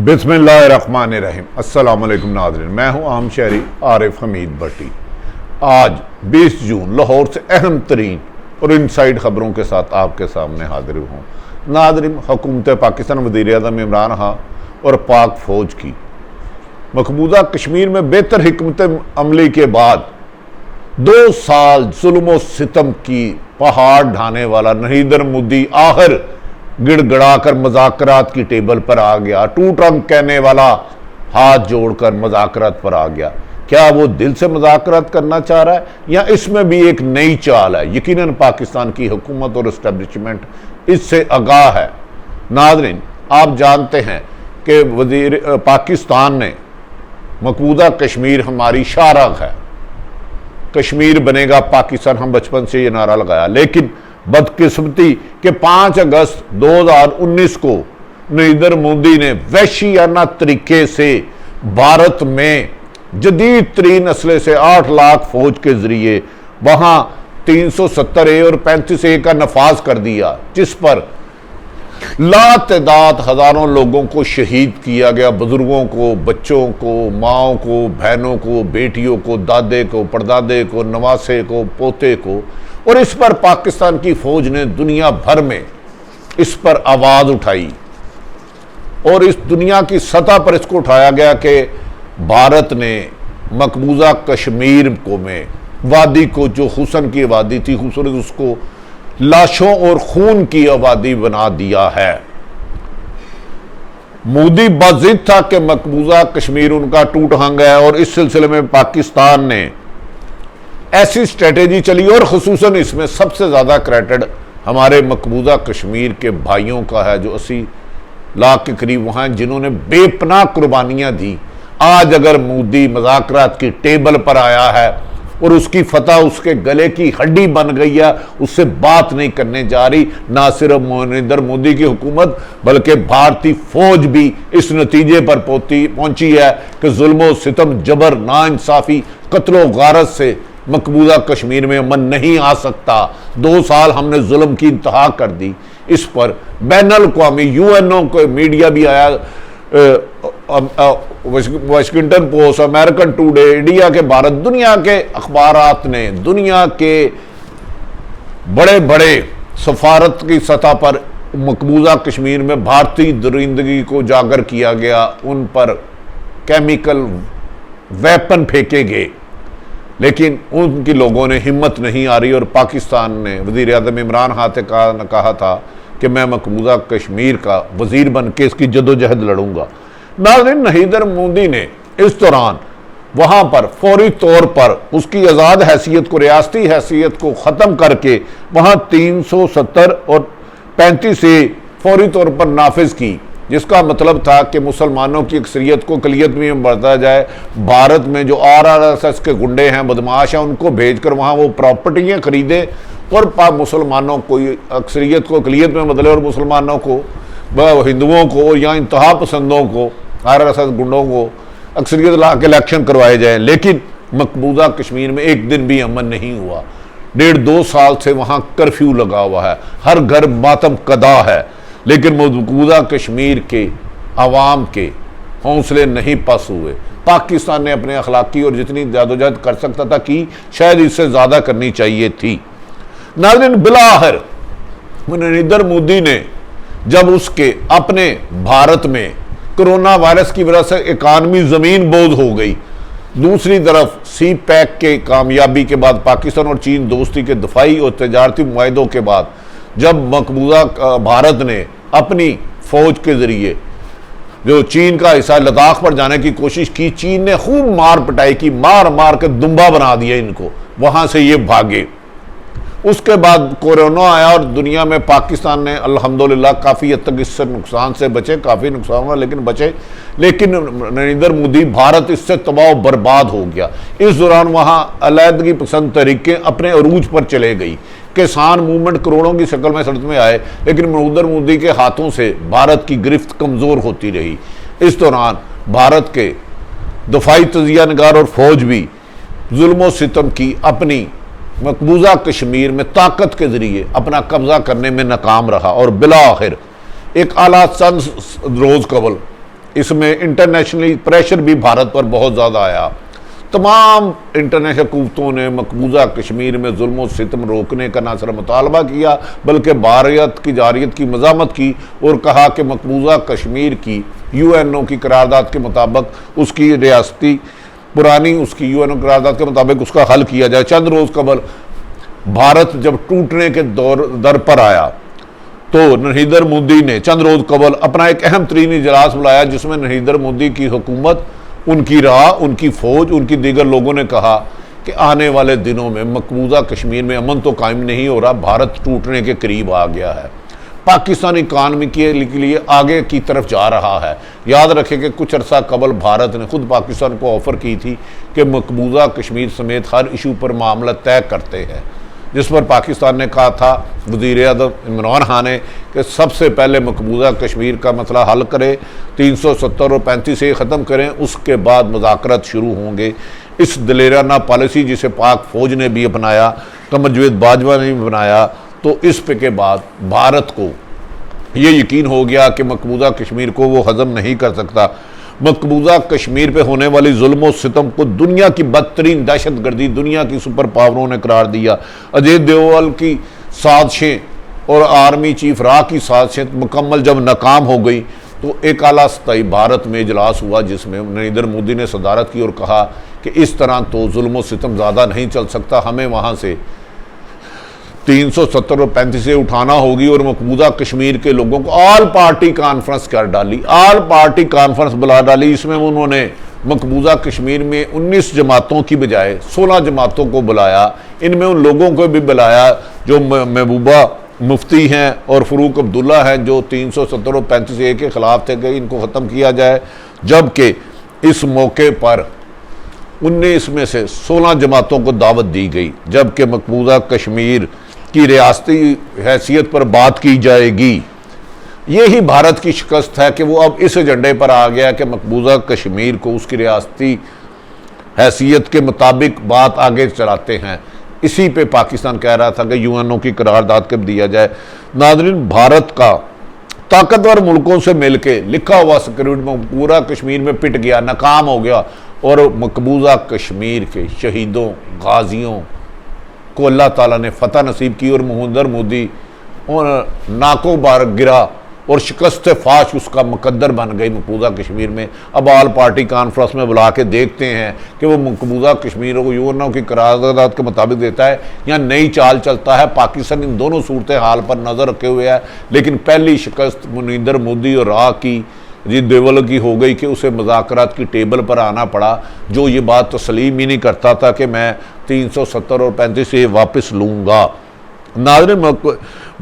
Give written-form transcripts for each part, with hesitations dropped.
बिस्मिल्लाहिर्रहमानिर्रहीम। अस्सलाम वालेकुम नाज़रीन, मैं हूँ आम शहरी आरिफ हमीद भट्टी। आज 20 जून लाहौर से अहम तरीन और इनसाइड ख़बरों के साथ आपके सामने हाजिर हूँ। नाज़रीन, हुकूमत पाकिस्तान वज़ीर-ए-आज़म इमरान खान और पाक फ़ौज की मकबूजा कश्मीर में बेहतर हिकमत अमली के बाद 2 साल जुल्म व सितम की पहाड़ ढाने वाला नरेंद्र मोदी आखिर गिड़गड़ाकर मज़ाकरात की टेबल पर आ गया। टूट रंग कहने वाला हाथ जोड़कर मज़ाकरात पर आ गया। क्या वो दिल से मज़ाकरात करना चाह रहा है या इसमें भी एक नई चाल है? यकीनन पाकिस्तान की हुकूमत और इस्टेब्लिशमेंट इससे आगाह है। नाज़रीन, आप जानते हैं कि पाकिस्तान ने मकबूजा कश्मीर हमारी शाहराग है, कश्मीर बनेगा पाकिस्तान, हम बचपन से ये नारा लगाया। लेकिन बदकिस्मती के 5 अगस्त 2019 को नरेंद्र मोदी ने वहशियाना तरीके से भारत में जदीद तरीन असले से 8 लाख फौज के जरिए वहां 370A और 35A का नफाज कर दिया, जिस पर लातादाद हजारों लोगों को शहीद किया गया। बुजुर्गों को, बच्चों को, माओं को, बहनों को, बेटियों को, दादे को, परदादे को, नवासे को, पोते को। और इस पर पाकिस्तान की फौज ने दुनिया भर में इस पर आवाज उठाई और इस दुनिया की सतह पर इसको उठाया गया कि भारत ने मकबूजा कश्मीर को में वादी को, जो हुसन की आबादी थी, हुसन उसको लाशों और खून की आबादी बना दिया है। मोदी बाजिद था कि मकबूजा कश्मीर उनका टूट हंग है और इस सिलसिले में पाकिस्तान ने ऐसी स्ट्रेटेजी चली और खुसूसन इसमें सबसे ज़्यादा क्रेडिट हमारे मकबूजा कश्मीर के भाइयों का है, जो 80 लाख के करीब वहाँ हैं, जिन्होंने बेपनाह कुर्बानियाँ दी। आज अगर मोदी मज़ाकरात की टेबल पर आया है और उसकी फतह उसके गले की हड्डी बन गई है, उससे बात नहीं करने जा रही, ना सिर्फ नरेंद्र मोदी की हुकूमत बल्कि भारतीय फौज भी इस नतीजे पर पहुंची है कि जुल्म सितम, जबर, नाइंसाफी, कत्लो गारत से मकबूजा कश्मीर में अमन नहीं आ सकता। 2 साल हमने जुल्म की इंतहा कर दी। इस पर बैनुल अक़वामी यूएनओ को मीडिया भी आया, Washington post, American today, India के भारत, दुनिया के अखबारात ने, दुनिया के बड़े बड़े सफारत की सतह पर मकबूजा कश्मीर में भारतीय दरिंदगी को उजागर किया गया। उन पर केमिकल वेपन फेंके गए, लेकिन उनकी लोगों ने हिम्मत नहीं आ रही। और पाकिस्तान ने वज़ीर-ए-आज़म इमरान खान ने कहा था कि मैं मकबूजा कश्मीर का वज़ीर बन के इसकी जदोजहद लड़ूंगा। नाज़रीन, नरेंद्र मोदी ने इस दौरान वहाँ पर फौरी तौर पर उसकी आज़ाद हैसियत को, रियासती हैसियत को ख़त्म करके वहाँ 370 और 35A फौरी तौर पर नाफिज की, जिसका मतलब था कि मुसलमानों की अक्सरियत को अक़लियत में बढ़ता जाए। भारत में जो RSS के गुंडे हैं, बदमाश हैं, उनको भेजकर वहाँ वो प्रॉपर्टियाँ खरीदे और मुसलमानों को, अक्सरियत को अक़लियत में बदले और मुसलमानों को, हिंदुओं को या इंतहा पसंदों को, RSS गुंडों को अक्सरियत ला के इलेक्शन करवाए जाए। लेकिन मकबूजा कश्मीर में एक दिन भी अमन नहीं हुआ। 1.5-2 साल से वहाँ कर्फ्यू लगा हुआ है, हर घर मातम कदा है। लेकिन मकबूजा कश्मीर के अवाम के हौसले नहीं पस हुए। पाकिस्तान ने अपने अखलाकी और जितनी जादोजहद कर सकता था कि शायद इससे ज़्यादा करनी चाहिए थी। नाज़रीन, बिलाखिर नरेंद्र मोदी ने जब उसके अपने भारत में कोरोना वायरस की वजह से इकानमी ज़मीन बोझ हो गई, दूसरी तरफ CPEC के कामयाबी के बाद, पाकिस्तान और चीन दोस्ती के दफाई और तजारती मुआहदों के बाद, जब मकबूजा भारत ने अपनी फौज के जरिए जो चीन का हिस्सा लद्दाख पर जाने की कोशिश की, चीन ने खूब मार पिटाई की, मार मार के दुम्बा बना दिया इनको, वहां से ये भागे। उसके बाद कोरोना आया और दुनिया में पाकिस्तान ने अल्हम्दुलिल्लाह काफ़ी हद तक इससे नुकसान से बचे, काफ़ी नुकसान हुआ लेकिन बचे। लेकिन नरेंद्र मोदी, भारत इससे तबाह बर्बाद हो गया। इस दौरान वहाँ अलहदगी पसंद तरीके अपने अरूज पर चले गई। किसान मूवमेंट करोड़ों की शक्ल में सड़क में आए, लेकिन नरेंद्र मोदी के हाथों से भारत की गिरफ्त कमज़ोर होती रही। इस दौरान भारत के दफाई तजिया नगार और फौज भी जुल्म सितम की अपनी मकबूजा कश्मीर में ताकत के जरिए अपना कब्जा करने में नाकाम रहा और बिलाखिर एक आला चंद रोज कबल इसमें इंटरनेशनली प्रेशर भी भारत पर बहुत ज़्यादा आया। तमाम इंटरनेशनल हुकूमतों ने मकबूजा कश्मीर में जुल्म सितम रोकने का न सिर्फ मुतालबा किया बल्कि भारत की जारियत की मज़ामत की और कहा कि मकबूजा कश्मीर की यूएनओ की करारदाद के मुताबिक उसकी रियासती पुरानी उसकी यूएनओ करारदाद के मुताबिक उसका हल किया जाए। चंद रोज़ कबल भारत जब टूटने के दर पर आया तो नरेंद्र मोदी ने चंद रोज कबल अपना एक अहम तरीन इजलास बुलाया जिसमें नरेंद्र मोदी की हुकूमत, उनकी राह, उनकी फौज, उनकी दीगर लोगों ने कहा कि आने वाले दिनों में मकबूजा कश्मीर में अमन तो कायम नहीं हो रहा, भारत टूटने के करीब आ गया है, पाकिस्तानी इकानमी के लिए आगे की तरफ जा रहा है। याद रखें कि कुछ अर्सा कबल भारत ने खुद पाकिस्तान को ऑफर की थी कि मकबूजा कश्मीर समेत हर इशू पर मामला तय करते हैं, जिस पर पाकिस्तान ने कहा था वज़ीर-ए-आज़म इमरान खान ने कि सबसे पहले मकबूजा कश्मीर का मसला हल करें, 370 और 35 से ख़त्म करें, उसके बाद मुज़ाकरात शुरू होंगे। इस दलेराना पॉलिसी जिसे पाक फ़ौज ने भी अपनाया, कमर जावेद बाजवा ने भी बनाया, तो इस पे के बाद भारत को ये यकीन हो गया कि मकबूजा कश्मीर को वो हज़म नहीं कर सकता। मकबूजा कश्मीर पे होने वाली जुल्म और सितम को दुनिया की बदतरीन दहशत गर्दी दुनिया की सुपर पावरों ने करार दिया। अजय देवगन की साजिशें और आर्मी चीफ राह की साजिशें मुकम्मल जब नाकाम हो गई तो एक आला सतही भारत में इजलास हुआ जिसमें नरेंद्र मोदी ने सदारत की और कहा कि इस तरह तो जुल्म और सितम ज़्यादा नहीं चल सकता, हमें वहाँ से 370 और 35 से उठाना होगी और मकबूजा कश्मीर के लोगों को ऑल पार्टी कॉन्फ्रेंस कर डाली, ऑल पार्टी कॉन्फ्रेंस बुला डाली। इसमें उन्होंने मकबूजा कश्मीर में 19 जमातों की बजाय 16 जमातों को बुलाया। इनमें उन लोगों को भी बुलाया जो महबूबा मुफ्ती हैं और फ़रूक अब्दुल्ला हैं जो 370 और 35 ए के ख़िलाफ़ थे कि इनको ख़त्म किया जाए, जबकि इस मौके पर 19 में से 16 जमातों को दावत दी गई, जबकि मकबूजा कश्मीर की रियासती हैसियत पर बात की जाएगी। यही भारत की शिकस्त है कि वो अब इस एजेंडे पर आ गया कि मकबूजा कश्मीर को उसकी रियासती हैसियत के मुताबिक बात आगे चलाते हैं। इसी पे पाकिस्तान कह रहा था कि यूएनओ की करारदाद कब दिया जाए। नाज़रीन, भारत का ताकतवर मुल्कों से मिलके लिखा हुआ सिक्योरिटी में पूरा कश्मीर में पिट गया, नाकाम हो गया और मकबूजा कश्मीर के शहीदों गाजियों को अल्लाह ताला ने फतह नसीब की और नरेंद्र मोदी और नाको बार गिरा और शिकस्त फाश उसका मुकद्दर बन गई मकबूजा कश्मीर में। अब ऑल पार्टी कॉन्फ्रेंस में बुला के देखते हैं कि वो मकबूजा कश्मीर को यूएनओ की करारदाद के मुताबिक देता है या नई चाल चलता है। पाकिस्तान इन दोनों सूरत हाल पर नज़र रखे हुए है, लेकिन पहली शिकस्त नरेंद्र मोदी और राह की अजीत देवगन की हो गई कि उसे मुज़ाकरात की टेबल पर आना पड़ा, जो ये बात तस्लीम ही नहीं करता था कि मैं 370 और 35 से वापस लूँगा। नाज़रीन,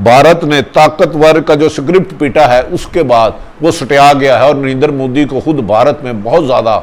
भारत ने ताकतवर का जो स्क्रिप्ट पीटा है उसके बाद वो सटिया गया है और नरेंद्र मोदी को खुद भारत में बहुत ज़्यादा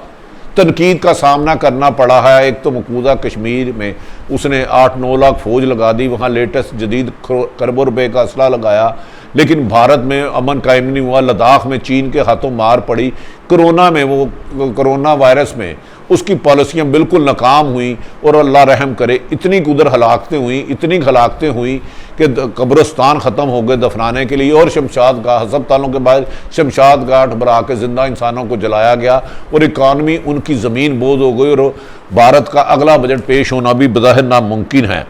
तनकीद का सामना करना पड़ा है। एक तो मकबूजा कश्मीर में उसने 8-9 लाख फौज लगा दी, वहाँ लेटेस्ट जदीद खरबों रुपए का असला लगाया, लेकिन भारत में अमन कायम नहीं हुआ। लद्दाख में चीन के हाथों मार पड़ी, कोरोना में वो कोरोना वायरस में उसकी पॉलिसियाँ बिल्कुल नाकाम हुई और अल्लाह रहम करे इतनी उधर हलाकतें हुई, इतनी हलाकतें हुई कि कब्रिस्तान ख़त्म हो गए दफनाने के लिए और शमशाद घाट अस्पतालों के बाद शमशाद घाट बना के ज़िंदा इंसानों को जलाया गया और इकानमी उनकी ज़मीन बोझ हो गई और भारत का अगला बजट पेश होना भी बज़ाहिर नामुमकिन है।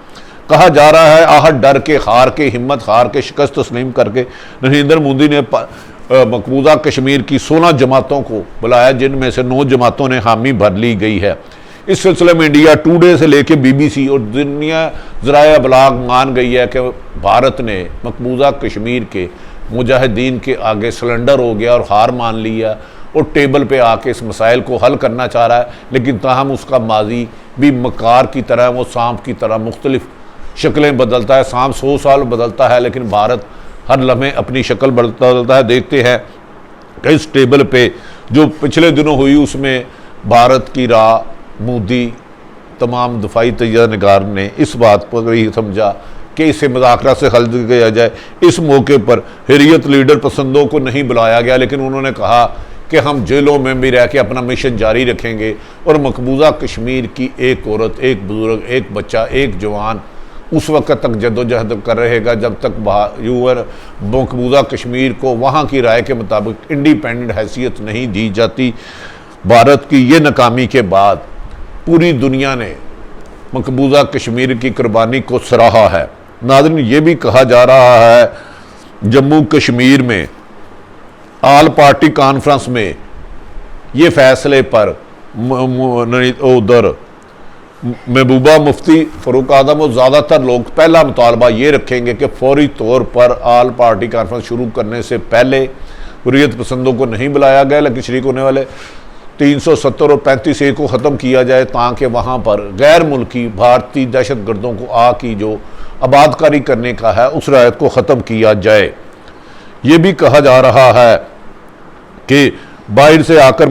कहा जा रहा है आहट डर के, हार के, हिम्मत हार के, शिकस्त तस्लीम करके नरेंद्र मोदी ने मकबूजा कश्मीर की 16 जमातों को बुलाया, जिनमें से 9 जमातों ने हामी भर ली गई है। इस सिलसिले में इंडिया टुडे से लेकर BBC और दुनिया ज़राए अबलाग मान गई है कि भारत ने मकबूजा कश्मीर के मुजाहिदीन के आगे सिलेंडर हो गया और हार मान लिया और टेबल पे आके इस मसाइल को हल करना चाह रहा है, लेकिन ताहम उसका माजी भी मकार की तरह, वो सांप की तरह मुख्तलिफ शक्लें बदलता है। सांप 100 साल बदलता है, लेकिन भारत हर लम्हे अपनी शक्ल बदलता है। देखते हैं कि इस टेबल पे जो पिछले दिनों हुई उसमें भारत की राह मोदी तमाम दफाई तजज़िया ने इस बात पर ही समझा कि इसे मुज़ाकरा से हल किया जाए। इस मौके पर हुर्रियत लीडर पसंदों को नहीं बुलाया गया, लेकिन उन्होंने कहा कि हम जेलों में भी रह के अपना मिशन जारी रखेंगे और मकबूजा कश्मीर की एक औरत, एक बुजुर्ग, एक बच्चा, एक जवान उस वक्त तक जद्दोजहद कर रहेगा जब तक यूएन मकबूजा कश्मीर को वहाँ की राय के मुताबिक इंडिपेंडेंट हैसियत नहीं दी जाती। भारत की ये नाकामी के बाद पूरी दुनिया ने मकबूजा कश्मीर की कुर्बानी को सराहा है। नाज़रीन, ये भी कहा जा रहा है जम्मू कश्मीर में आल पार्टी कॉन्फ्रेंस में ये फैसले पर उधर महबूबा मुफ्ती फ़ारूक आज़म और ज़्यादातर लोग पहला मुतालबा ये रखेंगे कि फौरी तौर पर आल पार्टी कॉन्फ्रेंस शुरू करने से पहले हुर्रियत पसंदों को नहीं बुलाया गया, लेकिन शरीक होने वाले 370 और 35A को ख़त्म किया जाए ताकि वहाँ पर गैर मुल्की भारतीय दहशत गर्दों को की जो आबादकारी करने का है उस रायत को ख़त्म किया जाए। ये भी कहा जा रहा है कि बाहर से आकर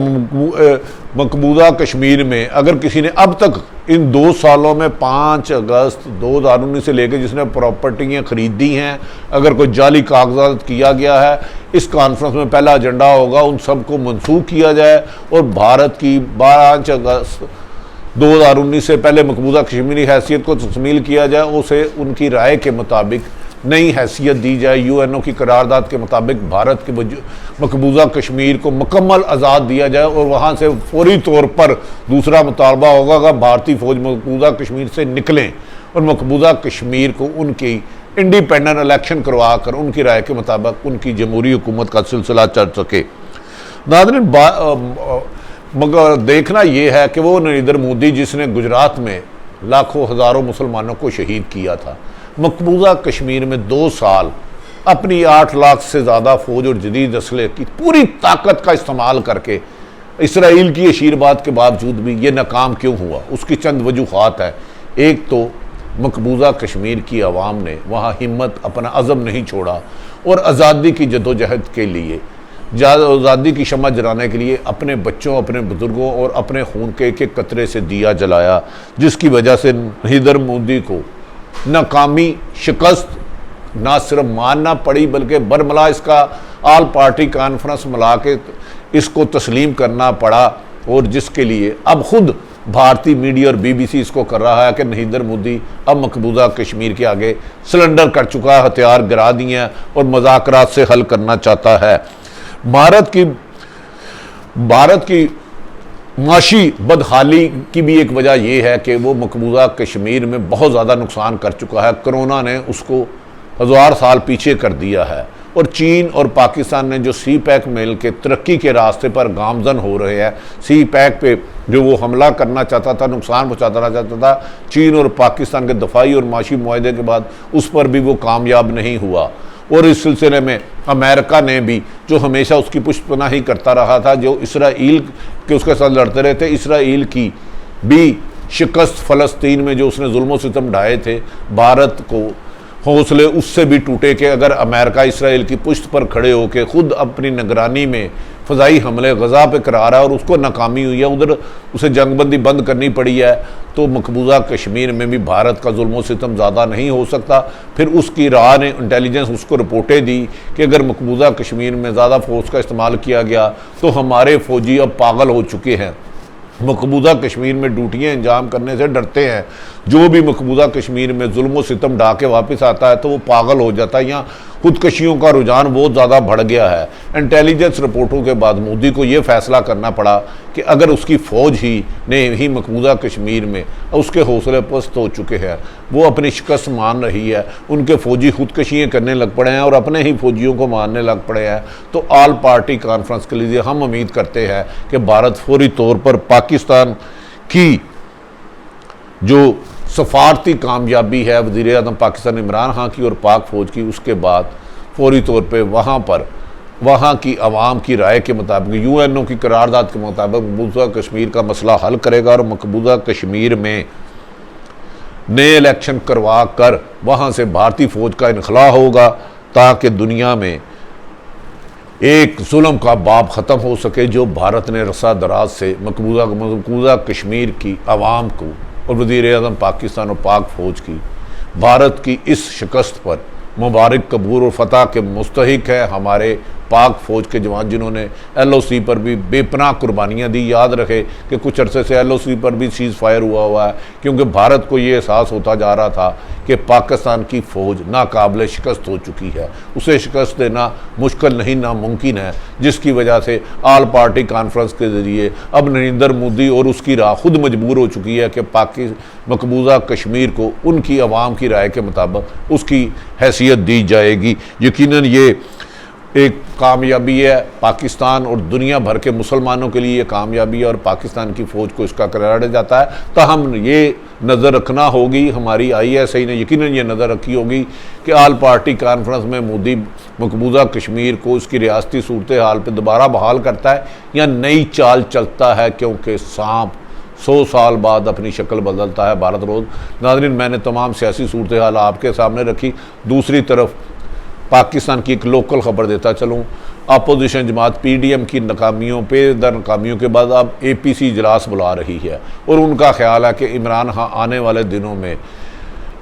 मकबूजा कश्मीर में अगर किसी ने अब तक इन 2 सालों में 5 अगस्त 2019 से लेकर जिसने प्रॉपर्टियाँ खरीदी हैं, अगर कोई जाली कागजात किया गया है, इस कॉन्फ्रेंस में पहला एजेंडा होगा उन सब को मनसूख किया जाए और भारत की 5 अगस्त 2019 से पहले मकबूजा कश्मीरी हैसियत को तस्मील किया जाए, उसे उनकी राय के मुताबिक नई हैसियत दी जाए। यूएनओ की करारदाद के मुताबिक भारत के मकबूजा कश्मीर को मुकम्मल आज़ाद दिया जाए और वहाँ से फौरी तौर पर दूसरा मुतालबा होगा कि भारतीय फ़ौज मकबूजा कश्मीर से निकलें और मकबूजा कश्मीर को उनकी इंडिपेंडेंट इलेक्शन करवा कर उनकी राय के मुताबिक उनकी जमहूरी हुकूमत का सिलसिला चल सके। नाज़रीन, मगर देखना यह है कि वो नरेंद्र मोदी जिसने गुजरात में लाखों हज़ारों मुसलमानों को शहीद किया था, मकबूजा कश्मीर में 2 साल अपनी 8 लाख से ज़्यादा फ़ौज और जदीद असले की पूरी ताकत का इस्तेमाल करके इसराइल की आशीर्वाद के बावजूद भी ये नाकाम क्यों हुआ, उसकी चंद वजूहात है। एक तो मकबूजा कश्मीर की आवाम ने वहाँ हिम्मत अपना अज़म नहीं छोड़ा और आज़ादी की जदोजहद के लिए आज़ादी की शम्मा जलाने के लिए अपने बच्चों, अपने बुजुर्गों और अपने खून के एक कतरे से दिया जलाया, जिसकी वजह से नरेंद्र मोदी को नाकामी शिकस्त ना सिर्फ मानना पड़ी बल्कि बरमला इसका आल पार्टी कॉन्फ्रेंस मिला के इसको तस्लीम करना पड़ा, और जिसके लिए अब खुद भारतीय मीडिया और बीबीसी इसको कर रहा है कि नरेंद्र मोदी अब मकबूजा कश्मीर के आगे सिलेंडर कर चुका है, हथियार गिरा दिए हैं और मुज़ाकरात से हल करना चाहता है। भारत की माशी बदहाली की भी एक वजह यह है कि वो मकबूजा कश्मीर में बहुत ज़्यादा नुकसान कर चुका है। कोरोना ने उसको 1000 साल पीछे कर दिया है और चीन और पाकिस्तान ने जो सी पैक मिल के तरक्की के रास्ते पर गामजन हो रहे हैं, सी पैक पे जो वो हमला करना चाहता था, नुकसान पहुँचाना चाहता था, चीन और पाकिस्तान के दफाई और माशी मुआहदे के बाद उस पर भी वो कामयाब नहीं हुआ। और इस सिलसिले में अमेरिका ने भी जो हमेशा उसकी पुष्टपनाही करता रहा था, जो इसराइल के उसके साथ लड़ते रहे थे, इसराइल की भी शिकस्त फ़लस्तीन में जो उसने जुल्म सितम ढाए थे, भारत को हौसले उससे भी टूटे कि अगर अमेरिका इसराइल की पुष्ट पर खड़े होकर ख़ुद अपनी निगरानी में फ़ज़ाई हमले गज़ा पे करा रहा है और उसको नाकामी हुई है, उधर उसे जंगबंदी बंद करनी पड़ी है, तो मकबूजा कश्मीर में भी भारत का जुल्म सितम ज़्यादा नहीं हो सकता। फिर उसकी राह ने इंटेलिजेंस उसको रिपोर्टें दी कि अगर मकबूजा कश्मीर में ज़्यादा फ़ोर्स का इस्तेमाल किया गया तो हमारे फ़ौजी अब पागल हो चुके हैं, मकबूजा कश्मीर में ड्यूटियाँ अंजाम करने से डरते हैं। जो भी मकबूजा कश्मीर में जुल्म सितम ढा के वापस आता है तो वो पागल हो जाता है। यहाँ खुदकशियों का रुझान बहुत ज़्यादा बढ़ गया है। इंटेलिजेंस रिपोर्टों के बाद मोदी को ये फैसला करना पड़ा कि अगर उसकी फ़ौज ही मकबूजा कश्मीर में उसके हौसले पस्त हो चुके हैं, वो अपनी शिकस्त मान रही है, उनके फ़ौजी खुदकशियाँ करने लग पड़े हैं और अपने ही फ़ौजियों को मारने लग पड़े हैं, तो आल पार्टी कॉन्फ्रेंस के लिए हम उम्मीद करते हैं कि भारत फौरी तौर पर पाकिस्तान की जो सफारती कामयाबी है वज़ीर आज़म पाकिस्तान इमरान खान की और पाक फ़ौज की, उसके बाद फौरी तौर पे वहाँ की आवाम की राय के मुताबिक यूएनओ की करारदाद के मुताबिक मकबूजा कश्मीर का मसला हल करेगा और मकबूजा कश्मीर में नए इलेक्शन करवा कर वहाँ से भारतीय फ़ौज का इनखला होगा ताकि दुनिया में एक जुल्म का बाब ख़त्म हो सके जो भारत ने रसा दराज से मकबूजा कश्मीर की आवाम को और वज़ीर आज़म पाकिस्तान और पाक फ़ौज की भारत की इस शिकस्त पर मुबारक कबूल और फ़तह के मुस्तहिक है हमारे पाक फौज के जवान जिन्होंने LOC पर भी बेपनाह कुर्बानियाँ दी। याद रखे कि कुछ अरसे से LOC पर भी सीज़ फायर हुआ है, क्योंकि भारत को ये एहसास होता जा रहा था कि पाकिस्तान की फ़ौज नाकाबिल शिकस्त हो चुकी है, उसे शिकस्त देना मुश्किल नहीं नामुमकिन है, जिसकी वजह से ऑल पार्टी कॉन्फ्रेंस के ज़रिए अब नरेंद्र मोदी और उसकी राह खुद मजबूर हो चुकी है कि मकबूजा कश्मीर को उनकी आवाम की राय के मुताबिक उसकी हैसियत दी जाएगी। यकीनन ये एक कामयाबी है पाकिस्तान और दुनिया भर के मुसलमानों के लिए ये कामयाबी है, और पाकिस्तान की फ़ौज को इसका क्रेडिट जाता है। तो हम ये नज़र रखना होगी, हमारी ISI ने यकीनन ये नज़र रखी होगी कि ऑल पार्टी कॉन्फ्रेंस में मोदी मकबूजा कश्मीर को इसकी रियासती सूरत हाल पर दोबारा बहाल करता है या नई चाल चलता है, क्योंकि सांप 100 साल बाद अपनी शक्ल बदलता है। भारत रोज़ नाज़रीन, मैंने तमाम सियासी सूरत हाल आपके सामने रखी। दूसरी तरफ पाकिस्तान की एक लोकल खबर देता चलूँ, अपोजिशन जमात PDM की नाकामियों पे दर नाकामियों के बाद अब APC इजलास बुला रही है, और उनका ख्याल है कि इमरान खान आने वाले दिनों में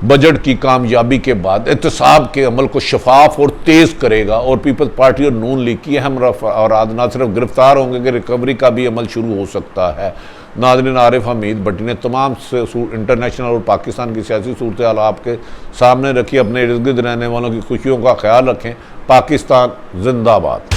बजट की कामयाबी के बाद एहतसाब के अमल को शफाफ और तेज़ करेगा, और पीपल्स पार्टी और नून लीग की अहम अफराद न सिर्फ गिरफ्तार होंगे कि रिकवरी का भी अमल शुरू हो सकता है। नाज़रीन, आरिफ हमीद भट्टी ने तमाम इंटरनेशनल और पाकिस्तान की सियासी सूरत हाल आपके सामने रखी। अपने इर्द गिर्द रहने वालों की खुशियों का ख्याल रखें। पाकिस्तान जिंदाबाद।